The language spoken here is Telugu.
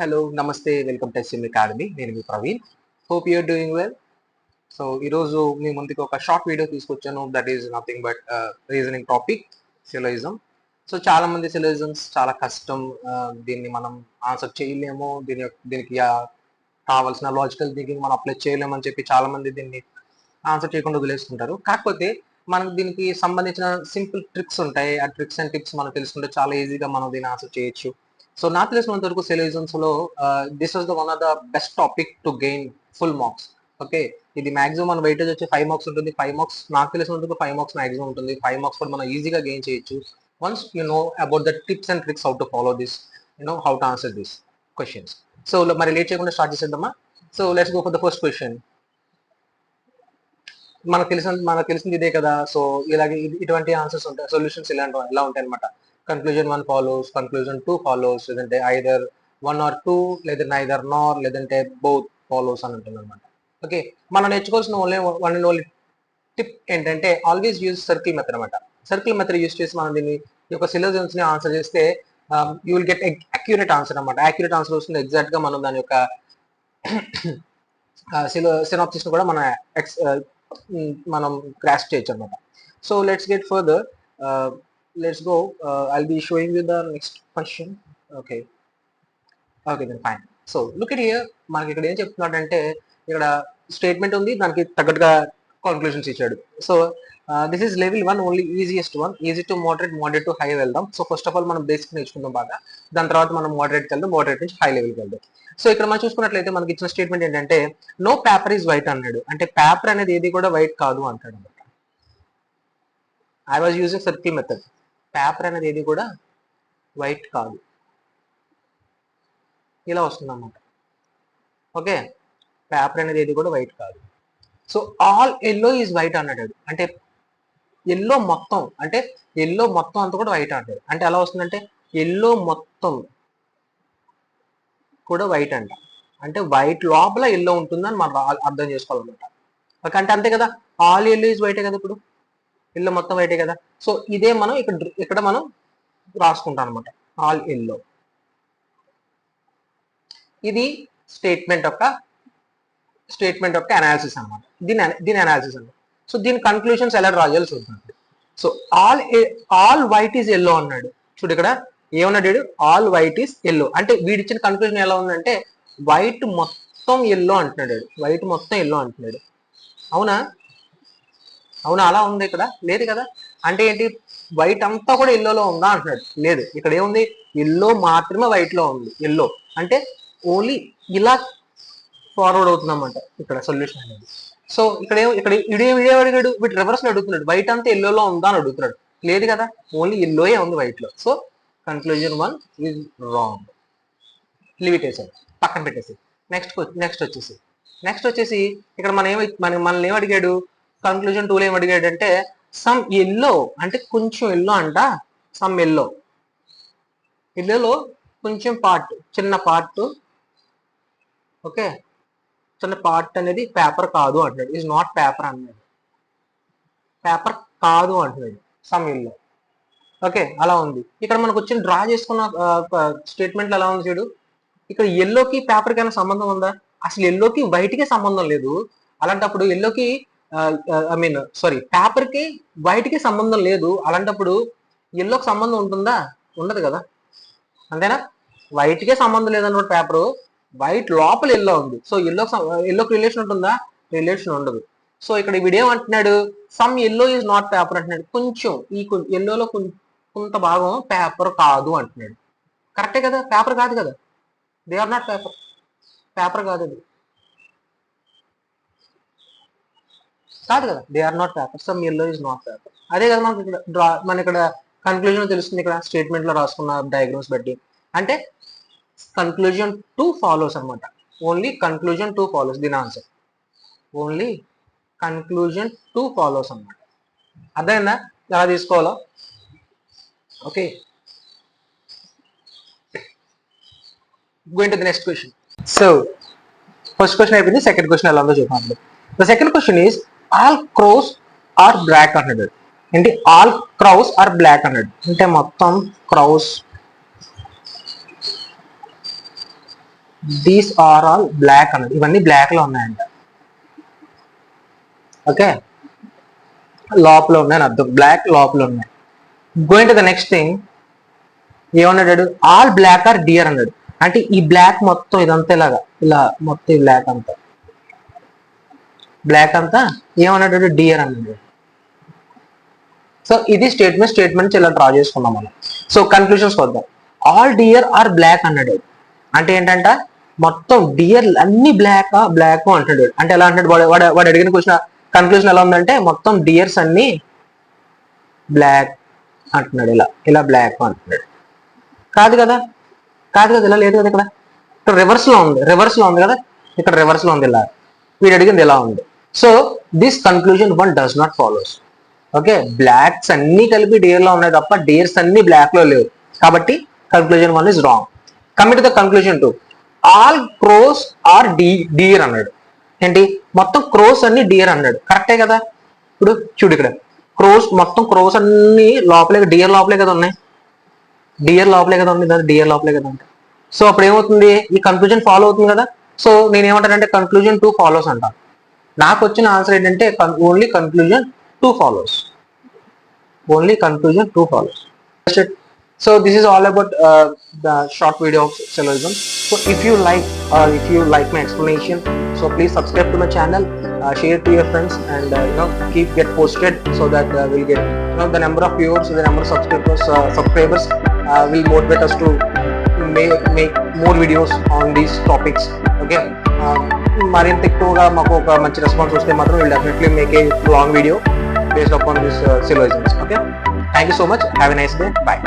hello, namaste, welcome to SIM Academy. నేను మీ Praveen. Hope you're doing well. So ఈరోజు మీ ముందుకు ఒక షార్ట్ వీడియో తీసుకొచ్చాను. That is nothing but reasoning topic, syllogism. So చాలా మంది సిలోయిజమ్స్ చాలా కష్టం, దీన్ని మనం ఆన్సర్ చేయలేము, దీనికి కావాల్సిన లాజికల్ థింకింగ్ మనం అప్లై చేయలేమని చెప్పి చాలా మంది దీన్ని ఆన్సర్ చేయకుండా వదిలేస్తుంటారు. కాకపోతే మనకు దీనికి సంబంధించిన సింపుల్ ట్రిక్స్ ఉంటాయి. ఆ ట్రిక్స్ అండ్ టిప్స్ మనం తెలుసుకుంటే చాలా ఈజీగా మనం దీన్ని ఆన్సర్ చేయొచ్చు. సో నాకు తెలిసినంత వరకు సిలోయిజమ్స్ లో this was the one of the best topic to gain full marks. Okay, ఇది మాక్సిమం మన వెయిటేజ్ వచ్చి 5 మార్క్స్ ఉంటుంది. 5 మార్క్స్ నాకు తెలిసినంత వరకు 5 మార్క్స్ మాక్సిమం ఉంటుంది. 5 మార్క్స్ కూడా మనం ఈజీగా గెయిన్ చేయొచ్చు once you know about the tips and tricks how to follow this, how to answer this questions. So మరి లేట్ చేయకుండా స్టార్ట్ చేసేద్దామా. So let's go for the first question. మనకు తెలిసింది ఇదే కదా. సో ఇలాగే ఇటువంటి ఆన్సర్స్ ఉంటాయి, సొల్యూషన్స్ ఇలా ఉంటాయి అనమాట. కన్క్లూజన్ 1 ఫాలోస్, కన్క్లూజన్ 2 ఫాలోస్, లేదంటే ఐదర్ 1 or 2, లేదంటే ఐదర్ నార్, లేదంటే బోత్ ఫాలోస్ అని ఉంటుంది అనమాట. ఓకే, మనం నేర్చుకోవాల్సిన ఓన్లీ టిప్ ఏంటంటే ఆల్వేస్ యూజ్ సర్కిల్ మెథడ్ అనమాట. సర్కిల్ మెథడ్ యూజ్ చేసి మనం దీన్ని ఈ యొక్క సిలోజమ్స్ ని ఆన్సర్ చేస్తే you will get accurate answer అనమాట. అక్యురేట్ ఆన్సర్ వస్తుంది. ఎగ్జాక్ట్ గా మనం దాని యొక్క సినాప్సిస్ కూడా మనం క్రాష్ చేయొచ్చు అనమాట. So let's get further. Let's go. I'll be showing you the next question. Okay then fine. So look at here. మనకి ఇక్కడ ఏం చెప్తున్నాడంటే ఇక్కడ స్టేట్మెంట్ ఉంది, దానికి తగ్గట్టుగా కన్క్లూజన్స్ ఇచ్చాడు. So this is level 1, only easiest one. Easy to moderate to high వెళ్దాం. సో ఫస్ట్ ఆఫ్ ఆల్ మనం బేసిక్ నేర్చుకుందాం బాగా, దాని తర్వాత మనం మోడరేట్కి వెళ్దాం, మోడరేట్ నుంచి హై లెవెల్కి వెళ్దాం. సో ఇక్కడ మనం చూసుకున్నట్లయితే మనకి ఇచ్చిన స్టేట్మెంట్ ఏంటంటే నో పేపర్ ఈజ్ వైట్ అన్నాడు. అంటే పేపర్ అనేది ఏది కూడా వైట్ కాదు అంటాడు అనమాట. I was using circle method. Paper అనేది ఏది కూడా వైట్ కాదు, ఇలా వస్తుంది అన్నమాట. ఓకే, పేపర్ అనేది ఏది కూడా వైట్ కాదు. So all yellow is white అన్నాడు. అంటే ఎల్లో మొత్తం, అంటే ఎల్లో మొత్తం అంతా కూడా వైట్ అంటాడు. అంటే ఎలా వస్తుందంటే ఎల్లో మొత్తం కూడా వైట్ అంట. అంటే వైట్ లోపల ఎల్లో ఉంటుందని మనం అర్థం చేసుకోవాలన్నమాట. ఓకే, అంటే అంతే కదా, ఆల్ ఎల్లో ఈజ్ వైటే కదా, ఇప్పుడు ఎల్లో మొత్తం వైటే కదా. సో ఇదే మనం ఇక్కడ మనం రాసుకుంటాం అనమాట, ఆల్ ఎల్లో. ఇది స్టేట్మెంట్ యొక్క అనాలిసిస్ అనమాట. దీని అనాలిసిస్ అనమాట. సో దీని కన్క్లూషన్స్ ఎలా డ్రా చేయాలో చూద్దాం. So all white is yellow అన్నాడు. చూడు ఇక్కడ ఏమన్నాడు, ఆల్ వైట్ ఈజ్ ఎల్లో. అంటే వీడిచ్చిన కన్క్లూజన్ ఎలా ఉందంటే వైట్ మొత్తం ఎల్లో అంటున్నాడు. వైట్ మొత్తం ఎల్లో అంటున్నాడు. అవునా అలా ఉంది, ఇక్కడ లేదు కదా. అంటే ఏంటి, వైట్ అంతా కూడా ఎల్లోలో ఉందా అంటున్నాడు. లేదు, ఇక్కడ ఏముంది, ఎల్లో మాత్రమే వైట్ లో ఉంది. ఎల్లో అంటే ఓన్లీ ఇలా ఫార్వర్డ్ అవుతుందన్నమాట ఇక్కడ సొల్యూషన్ అనేది. సో ఇక్కడ ఇడే అడిగాడు, వీటి రివర్స్ లో అడుగుతున్నాడు, వైట్ అంతా ఎల్లోలో ఉందా అని అడుగుతున్నాడు. లేదు కదా, ఓన్లీ ఎల్లోయే ఉంది వైట్ లో. So conclusion 1 is wrong. Leave it వేసాడు, పక్కన పెట్టేసి నెక్స్ట్ వచ్చేసి ఇక్కడ మనల్ని ఏం అడిగాడు, కన్క్లూజన్ 2లో ఏం అడిగాడు అంటే సమ్ ఎల్లో, అంటే కొంచెం ఎల్లో అంట. సమ్ ఎల్లోలో కొంచెం పార్ట్, చిన్న పార్ట్. ఓకే, చిన్న పార్ట్ అనేది పేపర్ కాదు అంటున్నాడు. ఈజ్ నాట్ పేపర్ అన్నాడు. పేపర్ కాదు అంటున్నాడు సమ్ ఎల్లో. ఓకే, అలా ఉంది. ఇక్కడ మనకు వచ్చిన డ్రా చేసుకున్న స్టేట్మెంట్ ఎలా ఉంది చూడు. ఇక్కడ ఎల్లోకి పేపర్కి అయినా సంబంధం ఉందా? అసలు ఎల్లోకి వైట్కి సంబంధం లేదు. అలాంటప్పుడు ఎల్లోకి పేపర్ కి వైట్ కి సంబంధం లేదు. అలాంటప్పుడు ఎల్లోకి సంబంధం ఉంటుందా? ఉండదు కదా, అంతేనా. వైట్ కే సంబంధం లేదన్నమాట పేపర్, వైట్ లోపల ఎల్లో ఉంది. సో ఎల్లోకి రిలేషన్ ఉంటుందా? రిలేషన్ ఉండదు. సో ఇక్కడ వీడేమంటున్నాడు, some yellow is not paper అంటున్నాడు. కొంచెం ఎల్లోలో కొంత భాగం పేపర్ కాదు అంటున్నాడు. కరెక్టే కదా, పేపర్ కాదు కదా, దే ఆర్ నాట్ పేపర్ కాదు, అది కాదు కదా, they are not paper. Some yellow is not paper. అదే కదా మన ఇక్కడ కన్క్లూజన్ తెలుస్తుంది. ఇక్కడ స్టేట్మెంట్ లో రాసుకున్న డయాగ్రామ్స్ బట్టి అంటే కన్క్లూజన్ 2 ఫాలోస్ అనమాట. ఓన్లీ కన్క్లూజన్ 2 ఫాలోస్ దీని ఆన్సర్. ఓన్లీ కన్క్లూజన్ 2 ఫాలోస్ అనమాట. అర్థమైందా ఎలా తీసుకోవాలో? Okay, going to the next question. So first question అయిపోయింది, సెకండ్ క్వశ్చన్ ఎలా ఉందో చూద్దాం. The second question is all crows are black అన్నాడు. ఏంటి, ఆల్ క్రౌస్ ఆర్ బ్లాక్ అన్నాడు. అంటే మొత్తం crows these are all black అన్నది, ఇవన్నీ బ్లాక్ లో ఉన్నాయంట. ఓకే, లోపల ఉన్నాయని అర్థం, బ్లాక్ లోపల ఉన్నాయి. Going to the next thing, ఏమన్నాడు, ఆల్ బ్లాక్ ఆర్ డియర్ అన్నాడు. అంటే ఈ బ్లాక్ మొత్తం ఇదంతా ఇలాగా, ఇలా మొత్తం ఈ బ్లాక్ అంతా, బ్లాక్ అంతా ఏమన్నాడు, డియర్ అన్నాడు. సో ఇది స్టేట్మెంట్ ఇలా డ్రా చేసుకున్నాం మనం. సో కన్క్లూషన్స్ వద్దాం. ఆల్ డియర్ ఆర్ బ్లాక్ అన్నాడు. అంటే ఏంటంట, మొత్తం డియర్ అన్ని బ్లాక్ అంటాడు. అంటే ఎలా అంటాడు, వాడు అడిగిన క్వశ్చన్ కన్క్లూజన్ ఎలా ఉందంటే, మొత్తం డియర్స్ అన్ని బ్లాక్ అంటున్నాడు, ఇలా బ్లాక్ అంటున్నాడు. కాదు కదా, ఇలా లేదు కదా, ఇక్కడ రివర్స్ లో ఉంది కదా, ఇక్కడ రివర్స్ లో ఉంది, ఇలా వీడు అడిగింది ఎలా ఉంది. So this conclusion one does not follows. Okay, blocks అన్ని కలిపి డియర్ లో ఉన్నాయి తప్ప డియర్స్ అన్ని బ్లాక్ లో లేవు. కాబట్టి conclusion one is wrong. Coming to the conclusion two, all crows are dear అన్నాడు. ఏంటి, మొత్తం క్రోస్ అన్ని డియర్ అన్నాడు. కరెక్టే కదా. ఇప్పుడు చూడు, ఇక్కడ మొత్తం క్రోస్ అన్ని లోపలే, డియర్ లోపలే కదా ఉన్నాయి, డియర్ లోపలే కదా ఉంది, డియర్ లోపలే కదా ఉంటాయి. సో అప్పుడు ఏమవుతుంది, ఈ కన్క్లూజన్ ఫాలో అవుతుంది కదా. సో నేను ఏమంటానంటే కన్క్లూజన్ 2 ఫాలోస్ అంటాను. నాకు వచ్చిన ఆన్సర్ ఏంటంటే only conclusion 2 follows. Only conclusion 2 follows. So this is all about the short video of syllogism. So if you like my explanation, so please subscribe to my channel, share to your friends, and get posted, so that we'll get the number of viewers, the number of subscribers will motivate us to make more videos on these topics. Okay, మరింత ఎక్కువగా మాకు ఒక మంచి రెస్పాన్స్ వస్తే మాత్రం we'll definitely make a long video based upon this syllogisms. Okay, thank you so much, have a nice day, bye.